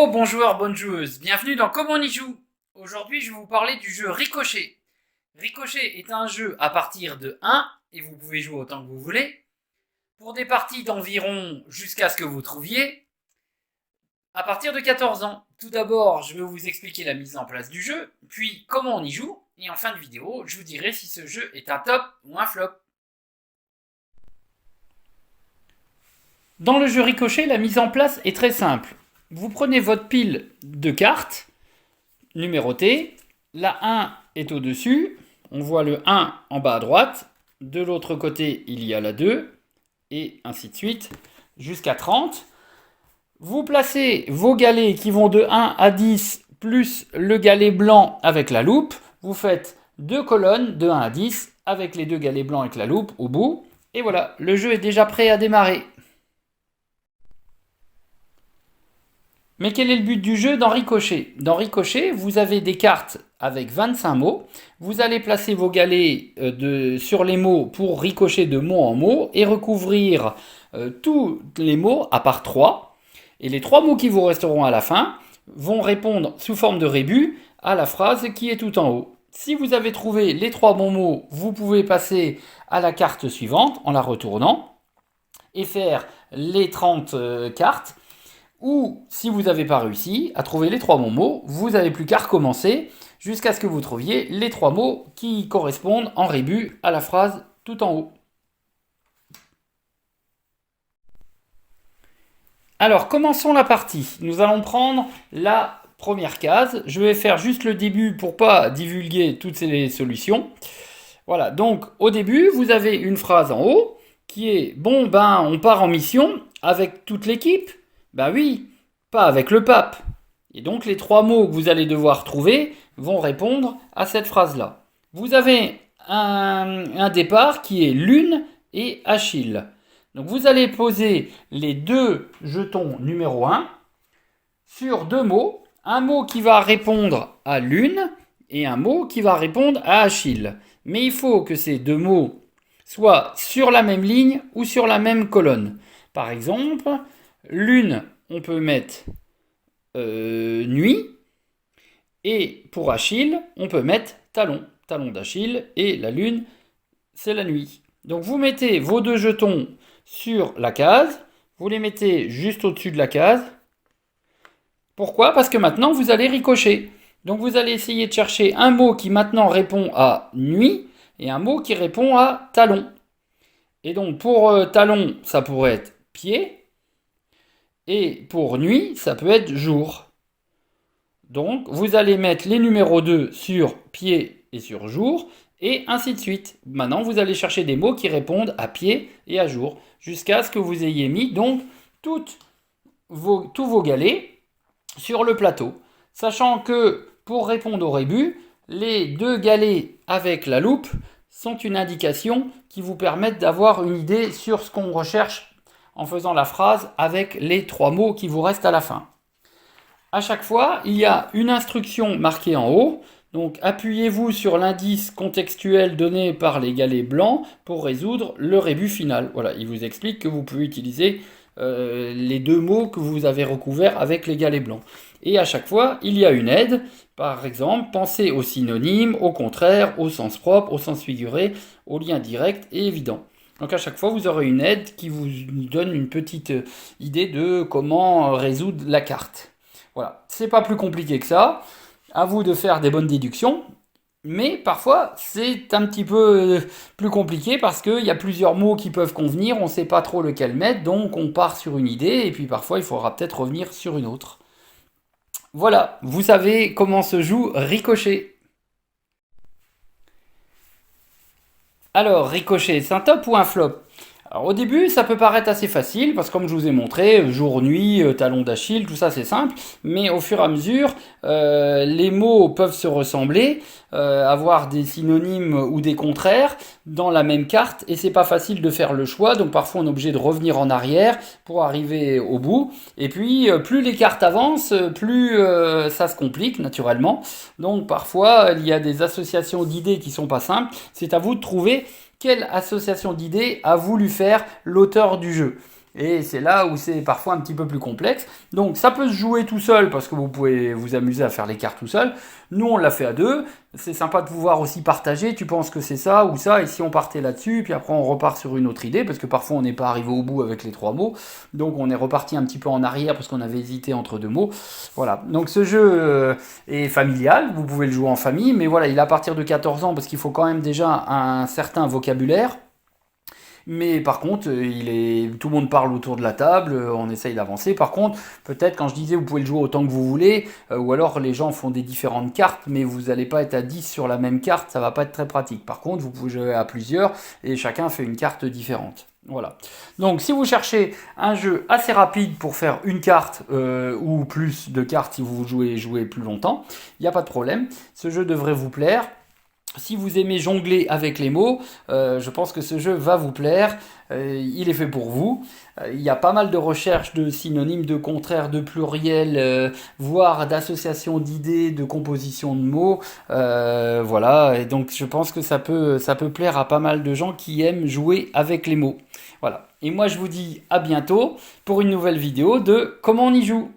bon joueur, bonne joueuse, bienvenue dans Comment on y joue. Aujourd'hui, je vais vous parler du jeu Ricochet. Ricochet est un jeu à partir de 1, et vous pouvez jouer autant que vous voulez, pour des parties d'environ jusqu'à ce que vous trouviez, à partir de 14 ans. Tout d'abord, je vais vous expliquer la mise en place du jeu, puis comment on y joue, et en fin de vidéo, je vous dirai si ce jeu est un top ou un flop. Dans le jeu Ricochet, la mise en place est très simple. Vous prenez votre pile de cartes numérotées. La 1 est au-dessus. On voit le 1 en bas à droite. De l'autre côté, il y a la 2. Et ainsi de suite, jusqu'à 30. Vous placez vos galets qui vont de 1 à 10, plus le galet blanc avec la loupe. Vous faites deux colonnes de 1 à 10, avec les deux galets blancs avec la loupe au bout. Et voilà, le jeu est déjà prêt à démarrer. Mais quel est le but du jeu dans Ricochet? Dans Ricochet, vous avez des cartes avec 25 mots. Vous allez placer vos galets sur les mots pour ricocher de mot en mot et recouvrir tous les mots à part 3. Et les 3 mots qui vous resteront à la fin vont répondre sous forme de rébus à la phrase qui est tout en haut. Si vous avez trouvé les 3 bons mots, vous pouvez passer à la carte suivante en la retournant et faire les 30 cartes. Ou si vous n'avez pas réussi à trouver les 3 bons mots, vous n'avez plus qu'à recommencer jusqu'à ce que vous trouviez les 3 mots qui correspondent en rébus à la phrase tout en haut. Alors, commençons la partie. Nous allons prendre la première case. Je vais faire juste le début pour ne pas divulguer toutes ces solutions. Voilà, donc au début, vous avez une phrase en haut qui est « Bon, on part en mission avec toute l'équipe ». Ben oui, pas avec le pape. Et donc les 3 mots que vous allez devoir trouver vont répondre à cette phrase-là. Vous avez un départ qui est Lune et Achille. Donc vous allez poser les 2 jetons numéro 1 sur 2 mots. Un mot qui va répondre à Lune et un mot qui va répondre à Achille. Mais il faut que ces 2 mots soient sur la même ligne ou sur la même colonne. Par exemple, Lune, on peut mettre nuit. Et pour Achille, on peut mettre talon. Talon d'Achille. Et la lune, c'est la nuit. Donc vous mettez vos 2 jetons sur la case. Vous les mettez juste au-dessus de la case. Pourquoi? Parce que maintenant, vous allez ricocher. Donc vous allez essayer de chercher un mot qui maintenant répond à nuit et un mot qui répond à talon. Et donc pour talon, ça pourrait être pied. Et pour nuit, ça peut être jour. Donc, vous allez mettre les numéros 2 sur pied et sur jour, et ainsi de suite. Maintenant, vous allez chercher des mots qui répondent à pied et à jour, jusqu'à ce que vous ayez mis donc tous vos galets sur le plateau. Sachant que, pour répondre au rébus, les 2 galets avec la loupe sont une indication qui vous permettent d'avoir une idée sur ce qu'on recherche en faisant la phrase avec les 3 mots qui vous restent à la fin. À chaque fois, il y a une instruction marquée en haut. Donc appuyez-vous sur l'indice contextuel donné par les galets blancs pour résoudre le rébus final. Voilà, il vous explique que vous pouvez utiliser les 2 mots que vous avez recouverts avec les galets blancs. Et à chaque fois, il y a une aide. Par exemple, pensez aux synonymes, au contraire, au sens propre, au sens figuré, au lien direct et évident. Donc à chaque fois, vous aurez une aide qui vous donne une petite idée de comment résoudre la carte. Voilà, c'est pas plus compliqué que ça. À vous de faire des bonnes déductions. Mais parfois, c'est un petit peu plus compliqué parce qu'il y a plusieurs mots qui peuvent convenir, on ne sait pas trop lequel mettre, donc on part sur une idée et puis parfois il faudra peut-être revenir sur une autre. Voilà, vous savez comment se joue Ricochet. Alors, Ricochet, c'est un top ou un flop? Alors au début, ça peut paraître assez facile, parce que comme je vous ai montré, jour, nuit, talon d'Achille, tout ça c'est simple, mais au fur et à mesure, les mots peuvent se ressembler, avoir des synonymes ou des contraires dans la même carte, et c'est pas facile de faire le choix, donc parfois on est obligé de revenir en arrière pour arriver au bout, et puis plus les cartes avancent, plus ça se complique naturellement, donc parfois il y a des associations d'idées qui sont pas simples, c'est à vous de trouver quelle association d'idées a voulu faire l'auteur du jeu. Et c'est là où c'est parfois un petit peu plus complexe. Donc ça peut se jouer tout seul parce que vous pouvez vous amuser à faire les cartes tout seul. Nous on l'a fait à deux. C'est sympa de pouvoir aussi partager. Tu penses que c'est ça ou ça, et si on partait là-dessus, puis après on repart sur une autre idée, parce que parfois on n'est pas arrivé au bout avec les trois mots. Donc on est reparti un petit peu en arrière parce qu'on avait hésité entre deux mots. Voilà. Donc ce jeu est familial. Vous pouvez le jouer en famille, mais voilà, il est à partir de 14 ans parce qu'il faut quand même déjà un certain vocabulaire. Mais par contre, tout le monde parle autour de la table, on essaye d'avancer. Par contre, peut-être quand je disais vous pouvez le jouer autant que vous voulez, ou alors les gens font des différentes cartes, mais vous n'allez pas être à 10 sur la même carte, ça va pas être très pratique. Par contre, vous pouvez jouer à plusieurs et chacun fait une carte différente. Voilà. Donc si vous cherchez un jeu assez rapide pour faire une carte ou plus de cartes si vous jouez plus longtemps, il n'y a pas de problème. Ce jeu devrait vous plaire. Si vous aimez jongler avec les mots, je pense que ce jeu va vous plaire. Il est fait pour vous. Il y a pas mal de recherches de synonymes, de contraires, de pluriels, voire d'associations d'idées, de compositions de mots. Voilà, et donc je pense que ça peut plaire à pas mal de gens qui aiment jouer avec les mots. Voilà. Et moi je vous dis à bientôt pour une nouvelle vidéo de comment on y joue.